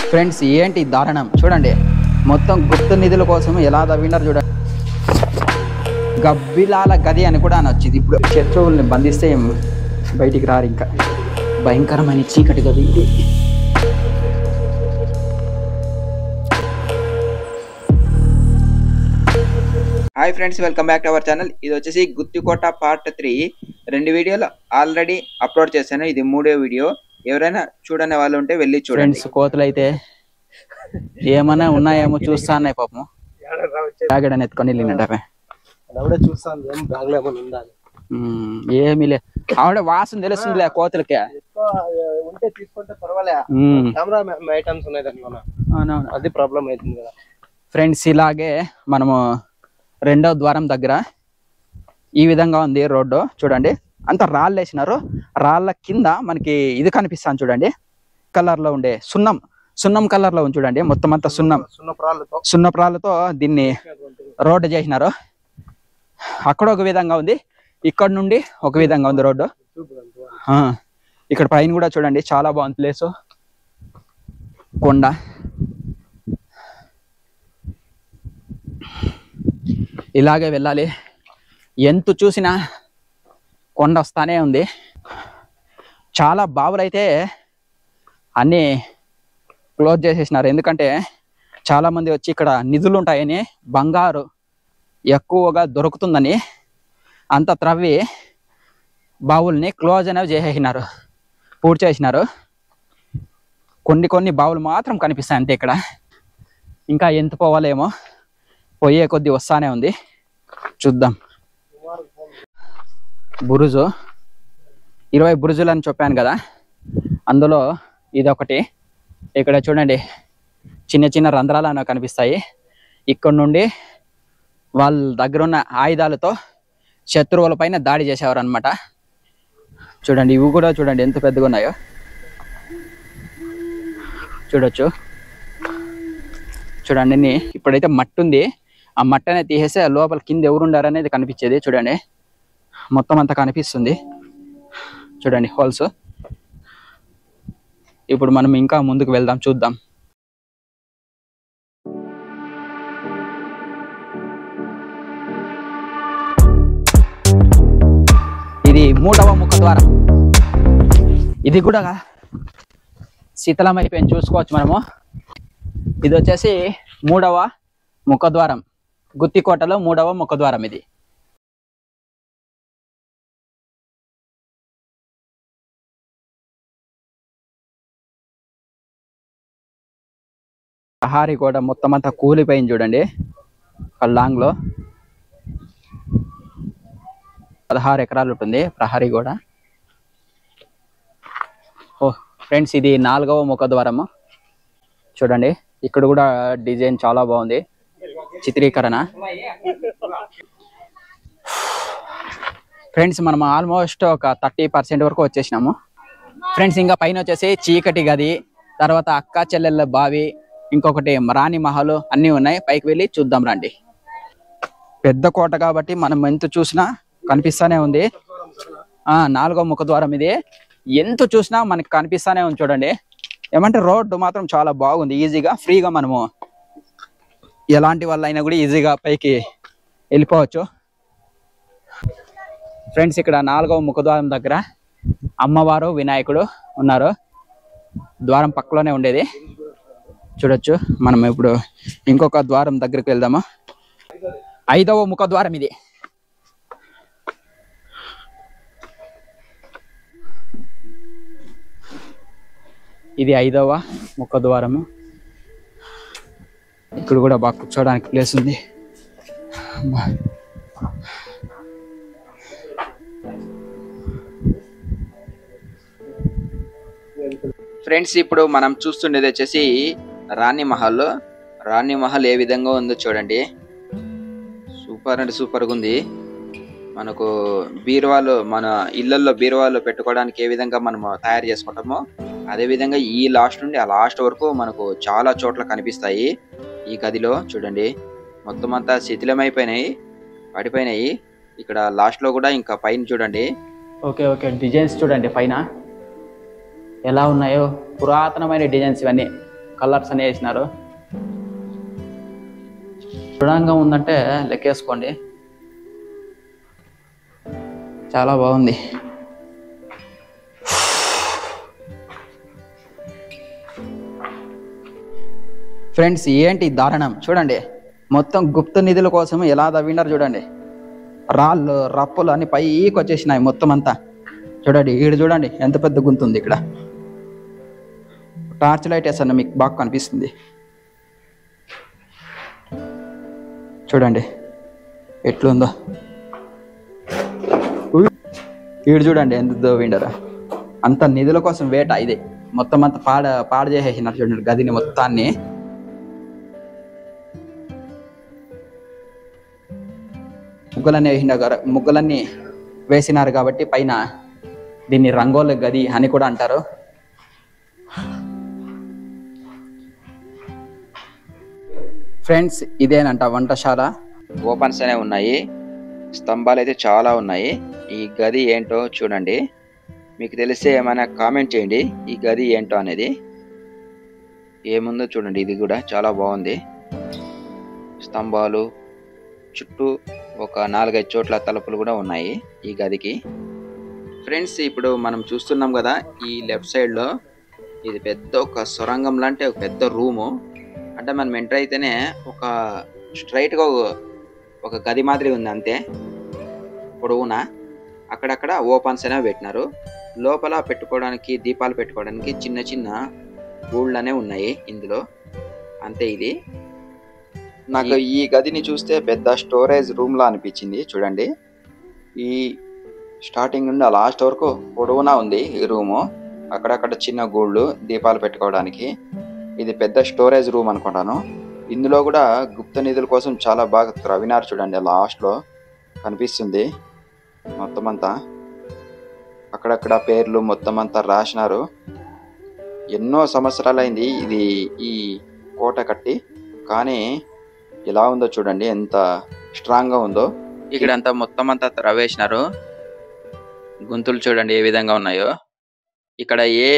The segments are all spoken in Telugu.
ఫ్రెండ్స్ ఏంటి దారుణం చూడండి, మొత్తం గుప్త నిధుల కోసం ఎలా తవ్వినారు చూడండి. గబ్బిలాల గది అని కూడా అనొచ్చింది. ఇప్పుడు శత్రువుల్ని బంధిస్తే బయటికి రారు. ఇంకా భయంకరమైన చీకటి గది ఇది. Hi friends, welcome back to our channel. ఇది వచ్చేసి గుత్తికోట పార్ట్ 3. 2 వీడియోలు ఆల్రెడీ అప్లోడ్ చేశాను. ఇది 3వ వీడియో. ఎవరైనా చూడని వాళ్ళు ఉంటే వెళ్ళి చూడండి. కోతులు అయితే ఏమన్నా ఉన్నాయేమో చూస్తా అన్నాయి పాపం. బ్యాగడని ఎత్తుకొని వెళ్ళినట్టు ఏమీ లే. ఆవిడ వాసన తెలుస్తుందిలే కోతులకి. అది ప్రాబ్లం అవుతుంది కదా ఫ్రెండ్స్. ఇలాగే మనము 2వ ద్వారం దగ్గర ఈ విధంగా ఉంది రోడ్డు. చూడండి, అంత రాళ్ళు వేసినారు. రాళ్ళ కింద మనకి ఇది కనిపిస్తాను చూడండి, కలర్ లో ఉండే సున్నం కలర్ లో ఉంది చూడండి. మొత్తం అంతా సున్నప్రాళ్ళతో దీన్ని రోడ్డు చేసినారు. అక్కడ ఒక విధంగా ఉంది, ఇక్కడ నుండి ఒక విధంగా ఉంది రోడ్డు. ఇక్కడ పైన కూడా చూడండి, చాలా బాగుంది ప్లేసు. కొండ ఇలాగే వెళ్ళాలి. ఎంత చూసినా కొండ వస్తానే ఉంది. చాలా బావులు అయితే అన్నీ క్లోజ్ చేసేసినారు. ఎందుకంటే చాలా మంది వచ్చి ఇక్కడ నిధులు ఉంటాయని, బంగారు ఎక్కువగా దొరుకుతుందని అంత త్రవ్వి బావుల్ని క్లోజ్ అనేవి చేసేసినారు, పూర్తి చేసినారు. కొన్ని బావులు మాత్రం కనిపిస్తాయి అంతే. ఇక్కడ ఇంకా ఎంత పోవాలేమో, పోయే కొద్ది వస్తానే ఉంది. చూద్దాం. బురుజు 20 బురుజులు అని చెప్పాను కదా, అందులో ఇదొకటి. ఇక్కడ చూడండి, చిన్న చిన్న రంధ్రాలు అనేవి కనిపిస్తాయి. ఇక్కడ నుండి వాళ్ళ దగ్గర ఉన్న ఆయుధాలతో శత్రువుల పైన దాడి చేసేవారు అనమాట. చూడండి, ఇవి కూడా చూడండి ఎంత పెద్దగా ఉన్నాయో. చూడొచ్చు చూడండి. ఇప్పుడైతే మట్టి ఉంది, ఆ మట్టి అనేది తీసేస్తే లోపల కింద ఎవరు ఉండారు అనేది కనిపించేది. చూడండి, మొత్తం అంతా కనిపిస్తుంది. చూడండి హోల్స్. ఇప్పుడు మనం ఇంకా ముందుకు వెళ్దాం, చూద్దాం. ఇది 3వ ముఖద్వారం. ఇది కూడా శీతలం అయిపోయింది, చూసుకోవచ్చు మనము. ఇది వచ్చేసి 3వ ముఖద్వారం. గుత్తికోటలో 3వ ముఖద్వారం ఇది. ప్రహారీ గోడ మొత్తం అంతా కూలిపోయింది చూడండి. లాంగ్ లో 16 ఎకరాలు ఉంటుంది ప్రహారీ గోడ. ఫ్రెండ్స్, ఇది 4వ ముఖద్వారము. చూడండి, ఇక్కడ కూడా డిజైన్ చాలా బాగుంది, చిత్రీకరణ. ఫ్రెండ్స్, మనం ఆల్మోస్ట్ ఒక 30% వరకు వచ్చేసినాము. ఫ్రెండ్స్, ఇంకా పైన వచ్చేసి చీకటి గది, తర్వాత అక్క చెల్లెళ్ళ బావి, ఇంకొకటి రాణి మహల్ అన్నీ ఉన్నాయి. పైకి వెళ్ళి చూద్దాం రండి. పెద్ద కోట కాబట్టి మనం ఎంత చూసినా కనిపిస్తానే ఉంది. 4వ ముఖద్వారం ఇది. ఎంత చూసినా మనకి కనిపిస్తానే ఉంది. చూడండి, ఏమంటే రోడ్డు మాత్రం చాలా బాగుంది. ఈజీగా ఫ్రీగా మనము ఎలాంటి వాళ్ళైనా కూడా ఈజీగా పైకి వెళ్ళిపోవచ్చు. ఫ్రెండ్స్, ఇక్కడ 4వ ముఖద్వారం దగ్గర అమ్మవారు వినాయకుడు ఉన్నారు. ద్వారం పక్కలోనే ఉండేది. చూడొచ్చు. మనం ఇప్పుడు ఇంకొక ద్వారం దగ్గరికి వెళ్దాము. 5వ ముఖద్వారం ఇది. ఇది 5వ ముఖద్వారము. ఇక్కడ కూడా బాగా కూర్చోడానికి ప్లేస్ ఉంది. ఫ్రెండ్స్, ఇప్పుడు మనం చూస్తుండేది వచ్చేసి రాణి మహల్. రాణి మహల్ ఏ విధంగా ఉందో చూడండి. సూపర్ అంటే సూపర్గా ఉంది. మనకు బీరువాలు, మన ఇళ్లలో బీరువాలు పెట్టుకోవడానికి ఏ విధంగా మనము తయారు చేసుకుంటామో అదే విధంగా ఈ లాస్ట్ నుండి ఆ లాస్ట్ వరకు మనకు చాలా చోట్ల కనిపిస్తాయి. ఈ గదిలో చూడండి, మొత్తం అంతా శిథిలమైపోయినాయి, పడిపోయినాయి. ఇక్కడ లాస్ట్ లో కూడా ఇంకా పైన చూడండి. ఓకే డిజైన్స్ చూడండి పైన ఎలా ఉన్నాయో. పురాతనమైన డిజైన్స్ ఇవన్నీ. కలర్స్ అని వేసినారు. దృఢంగా ఉందంటే లెక్కేసుకోండి, చాలా బాగుంది. ఫ్రెండ్స్ ఏంటి దారుణం చూడండి, మొత్తం గుప్త నిధుల కోసం ఎలా తవ్వినారు చూడండి. రాళ్ళు రప్పులు అన్ని పైకి వచ్చేసినాయి మొత్తం అంతా. చూడండి ఈడు చూడండి ఎంత పెద్ద గుంత ఉంది ఇక్కడ. టార్చ్ లైట్ వేసన్న మీకు బాగా కనిపిస్తుంది. చూడండి ఎట్లుందో. ఈడు చూడండి ఎంత దోవిండరా. అంత నిధుల కోసం వేట ఇది. మొత్తం అంతా పాడు చేసేసినారు చూడండి గదిని మొత్తాన్ని. ముగ్గులన్నీ వేసినారు కాబట్టి పైన దీన్ని రంగోలి గది అని కూడా అంటారు. ఫ్రెండ్స్ ఇదేనంట వంటశాల. ఓపెన్స్ అనే ఉన్నాయి, స్తంభాలు అయితే చాలా ఉన్నాయి. ఈ గది ఏంటో చూడండి, మీకు తెలిస్తే ఏమైనా కామెంట్ చేయండి ఈ గది ఏంటో అనేది. ఏముందో చూడండి, ఇది కూడా చాలా బాగుంది. స్తంభాలు చుట్టూ ఒక 4-5 చోట్ల తలుపులు కూడా ఉన్నాయి ఈ గదికి. ఫ్రెండ్స్ ఇప్పుడు మనం చూస్తున్నాం కదా, ఈ లెఫ్ట్ సైడ్ లో ఇది పెద్ద ఒక సొరంగం లాంటి ఒక పెద్ద రూము. అంటే మనం ఎంటర్ అయితేనే ఒక స్ట్రైట్ గా ఒక గది మాదిరి ఉంది అంతే పొడవునా. అక్కడక్కడ ఓపెన్స్ అనేవి పెట్టినారు. లోపల పెట్టుకోవడానికి దీపాలు పెట్టుకోవడానికి చిన్న చిన్న గూళ్ళనే ఉన్నాయి ఇందులో అంతే. ఇది నాకు ఈ గదిని చూస్తే పెద్ద స్టోరేజ్ రూమ్ లా అనిపించింది. చూడండి ఈ స్టార్టింగ్ నుండి లాస్ట్ వరకు పొడవునా ఉంది ఈ రూము. అక్కడక్కడ చిన్న గూళ్ళు దీపాలు పెట్టుకోవడానికి. ఇది పెద్ద స్టోరేజ్ రూమ్ అనుకుంటాను. ఇందులో కూడా గుప్త నిధుల కోసం చాలా బాగా త్రవ్వినారు చూడండి. లాస్ట్ లో కనిపిస్తుంది మొత్తం అంతా. అక్కడక్కడ పేర్లు మొత్తం అంతా రాసినారు. ఎన్నో సంవత్సరాలైంది ఇది ఈ కోట కట్టి, కానీ ఎలా ఉందో చూడండి, ఎంత స్ట్రాంగ్ గా ఉందో. ఇక్కడంతా మొత్తం అంతా త్రవ్వేసినారు. గుంతులు చూడండి ఏ విధంగా ఉన్నాయో. ఇక్కడ ఏ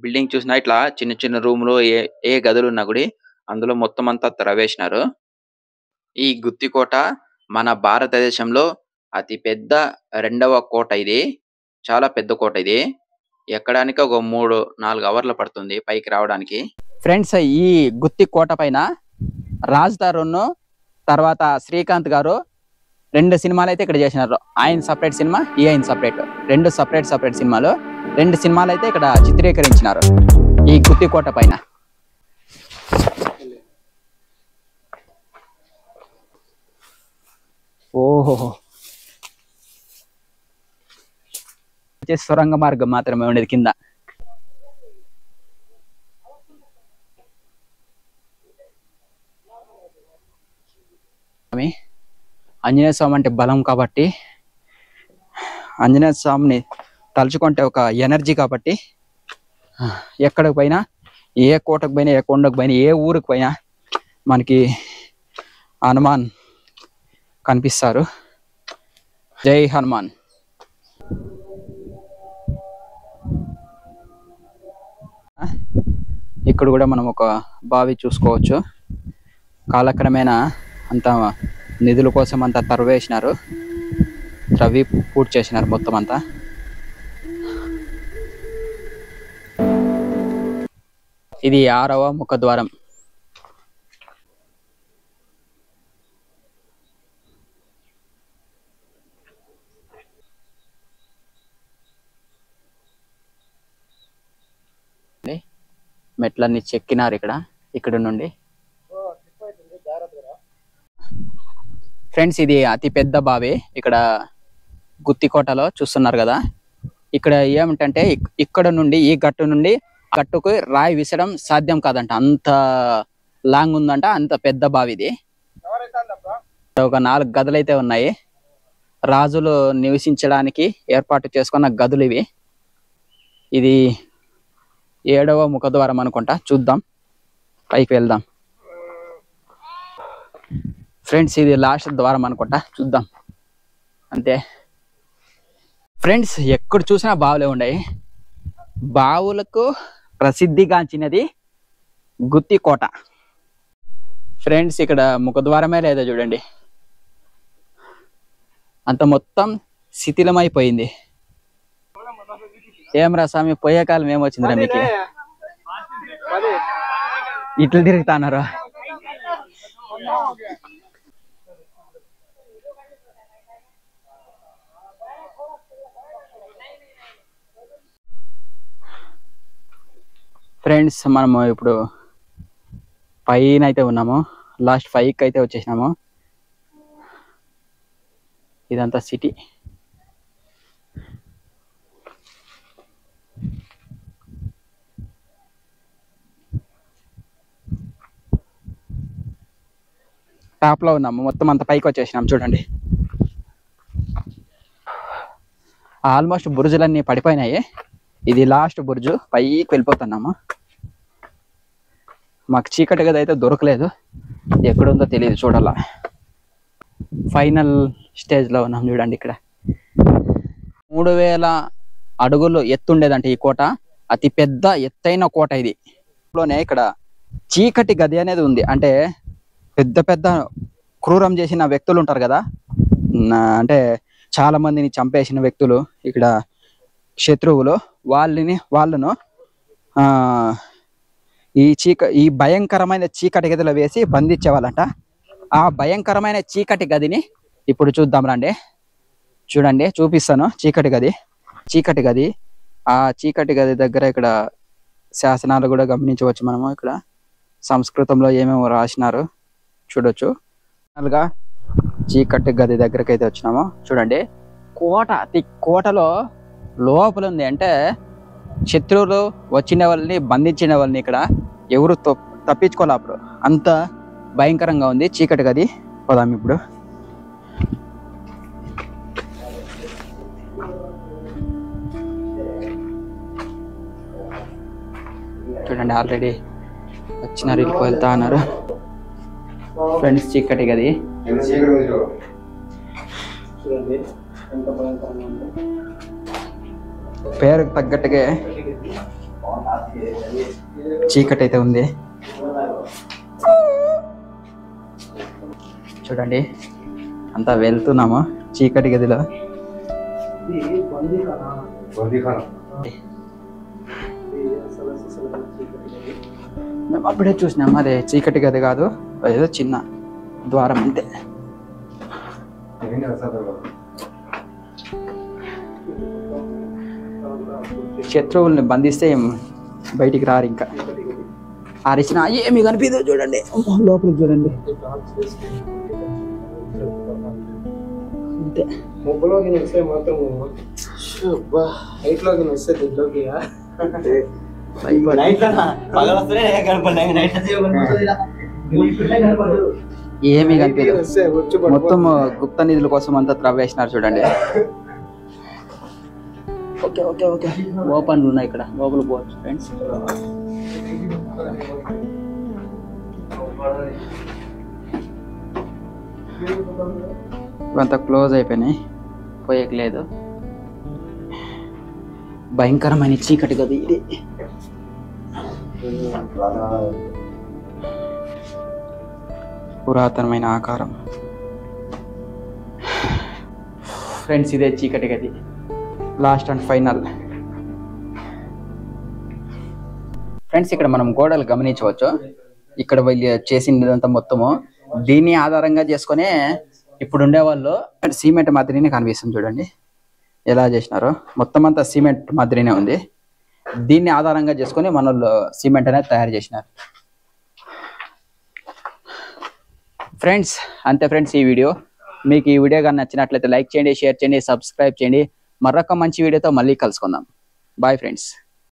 బిల్డింగ్ చూసినా ఇట్లా చిన్న చిన్న రూములు ఏ గదులు ఉన్నా కూడా అందులో మొత్తం అంతా త్రవ్వేసినారు. ఈ గుత్తికోట మన భారతదేశంలో అతి పెద్ద 2వ కోట ఇది. చాలా పెద్ద కోట ఇది. ఎక్కడానికి ఒక 3-4 అవర్లు పడుతుంది పైకి రావడానికి. ఫ్రెండ్స్ ఈ గుత్తి కోట పైన రాజ్ తరుణ్ తర్వాత శ్రీకాంత్ గారు 2 సినిమాలు అయితే ఇక్కడ చేసినారు. ఆయన సపరేట్ సినిమా, ఈ ఆయన సపరేట్, 2 సపరేట్ సినిమాలు. 2 సినిమాలు అయితే ఇక్కడ చిత్రీకరించినారు ఈ గుత్తి కోట పైన. ఓహో సొరంగ మార్గం మాత్రమే ఉండేది కింద. ఆంజనేయ స్వామి అంటే బలం కాబట్టి, ఆంజనేయ స్వామిని తలుచుకుంటే ఒక ఎనర్జీ కాబట్టి ఎక్కడికి పోయినా, ఏ కోటకు పోయినా, ఏ కొండకు పోయినా, ఏ ఊరికి పోయినా మనకి హనుమాన్ కనిపిస్తారు. జై హనుమాన్. ఇక్కడ కూడా మనం ఒక బావి చూసుకోవచ్చు. కాలక్రమేణా అంతా నిధుల కోసం అంతా తవ్వేసినారు, త్రవ్వి పూర్తి చేసినారు మొత్తం అంతా. ఇది 6వ ముఖద్వారం. మెట్లన్నీ చెక్కినారు ఇక్కడ నుండి. ఫ్రెండ్స్ ఇది అతి పెద్ద బావి ఇక్కడ గుత్తికోటలో చూస్తున్నారు కదా. ఇక్కడ ఏమిటంటే ఇక్కడ నుండి ఈ గట్టు నుండి గట్టుకు రాయి విసడం సాధ్యం కాదంట, అంత లాంగ్ ఉందంట, అంత పెద్ద బావి ఇది. ఒక 4 గదులు అయితే ఉన్నాయి. రాజులు నివసించడానికి ఏర్పాటు చేసుకున్న గదులు ఇవి. ఇది 7వ ముఖద్వారం అనుకుంటా. చూద్దాం, పైకి వెళ్దాం. ఫ్రెండ్స్ ఇది లాస్ట్ ద్వారం అనుకుంటా, చూద్దాం అంతే. ఫ్రెండ్స్ ఎక్కడ చూసినా బావులే ఉన్నాయి. బావులకు ప్రసిద్ధిగాంచినది గుత్తి కోట. ఫ్రెండ్స్ ఇక్కడ ముఖద్వారమే లేదో చూడండి, అంత మొత్తం శిథిలమైపోయింది. ఏం రా స్వామి, పోయే కాలం ఏమొచ్చిందిరా మీకు? ఇట్లు తిరుగుతాన్నారు. ఫ్రెండ్స్ మనము ఇప్పుడు పైన అయితే ఉన్నాము, లాస్ట్ 5కి అయితే వచ్చేసినాము. ఇదంతా సిటీ. టాప్ లో ఉన్నాము, మొత్తం అంత పైకి వచ్చేసినాం చూడండి. ఆల్మోస్ట్ బురుజులన్నీ పడిపోయినాయి. ఇది లాస్ట్ బుర్జు, పైకి వెళ్ళిపోతున్నాము. మాకు చీకటి గది అయితే దొరకలేదు, ఎక్కడుందో తెలియదు, చూడాల. ఫైనల్ స్టేజ్లో ఉన్నాం చూడండి. ఇక్కడ 3000 అడుగులు ఎత్తుండేదంటే ఈ కోట, అతి పెద్ద ఎత్తైన కోట ఇది. ఇక్కడ చీకటి గది అనేది ఉంది. అంటే పెద్ద పెద్ద క్రూరం చేసిన వ్యక్తులు ఉంటారు కదా, అంటే చాలా మందిని చంపేసిన వ్యక్తులు, ఇక్కడ శత్రువులు, వాళ్ళను ఈ భయంకరమైన చీకటి గదిలో వేసి బంధించేవాళ్ళంట. ఆ భయంకరమైన చీకటి గదిని ఇప్పుడు చూద్దాం రండి. చూడండి, చూపిస్తాను. చీకటి గది. ఆ చీకటి గది దగ్గర ఇక్కడ శాసనాలు కూడా గమనించవచ్చు మనము. ఇక్కడ సంస్కృతంలో ఏమేమో రాసినారు చూడొచ్చు. చీకటి గది దగ్గరకి అయితే వచ్చినాము. చూడండి, కోటలో లోపల ఉంది. అంటే శత్రువులు వచ్చిన వాళ్ళని, బంధించిన వాళ్ళని ఇక్కడ ఎవరు తప్పించుకోవాలి. అప్పుడు అంత భయంకరంగా ఉంది చీకటి గది. పోదాం ఇప్పుడు. చూడండి, ఆల్రెడీ వచ్చినారు, వెళ్తా అన్నారు. ఫ్రెండ్స్ చీకటి గది పేరుకు తగ్గట్టుగా చీకటి అయితే ఉంది. చూడండి, అంతా వెళ్తున్నాము చీకటి గదిలో. మేము అప్పుడే చూసినాము, అదే చీకటి గది కాదు, ఏదో చిన్న ద్వారం అంతే. శత్రువుల్ని బంధిస్తే బయటికి రారు. ఇంకా అరిచిన ఏమి కనిపించదు. చూడండి లోపలికి చూడండి, అంతే. ముగ్గులోకి వస్తే మాత్రం హైట్లోకి వస్తే దిగ్లోకి ఏమి కనిపించదు. మొత్తం గుప్త నిధుల కోసం అంతా త్రవ్వేసినారు చూడండి. ఓకే ఓకే ఓకే, ఓపెన్లు ఉన్నాయి ఇక్కడ, లోపల పోవచ్చు ఫ్రెండ్స్. ఇవంతా క్లోజ్ అయిపోయినాయి, పోయేకి లేదు. భయంకరమైన చీకటి గది ఇది. పురాతనమైన ఆకారం. ఫ్రెండ్స్ ఇదే చీకటి గది, లాస్ట్ అండ్ ఫైనల్. ఫ్రెండ్స్ ఇక్కడ మనం గోడలు గమనించవచ్చు. ఇక్కడ వీళ్ళు చేసినదంతా మొత్తము దీన్ని ఆధారంగా చేసుకునే ఇప్పుడు ఉండేవాళ్ళు సిమెంట్ మాదిరినే కనిపిస్తుంది. చూడండి ఎలా చేసినారో, మొత్తం అంతా సిమెంట్ మాదిరినే ఉంది. దీన్ని ఆధారంగా చేసుకొని మన సిమెంట్ అనేది తయారు చేసినారు. ఫ్రెండ్స్ అంతే ఫ్రెండ్స్ ఈ వీడియో. మీకు ఈ వీడియో కానీ నచ్చినట్లయితే లైక్ చేయండి, షేర్ చేయండి, సబ్స్క్రైబ్ చేయండి. మరొక మంచి వీడియోతో మళ్ళీ కలుసుకుందాం. Bye friends.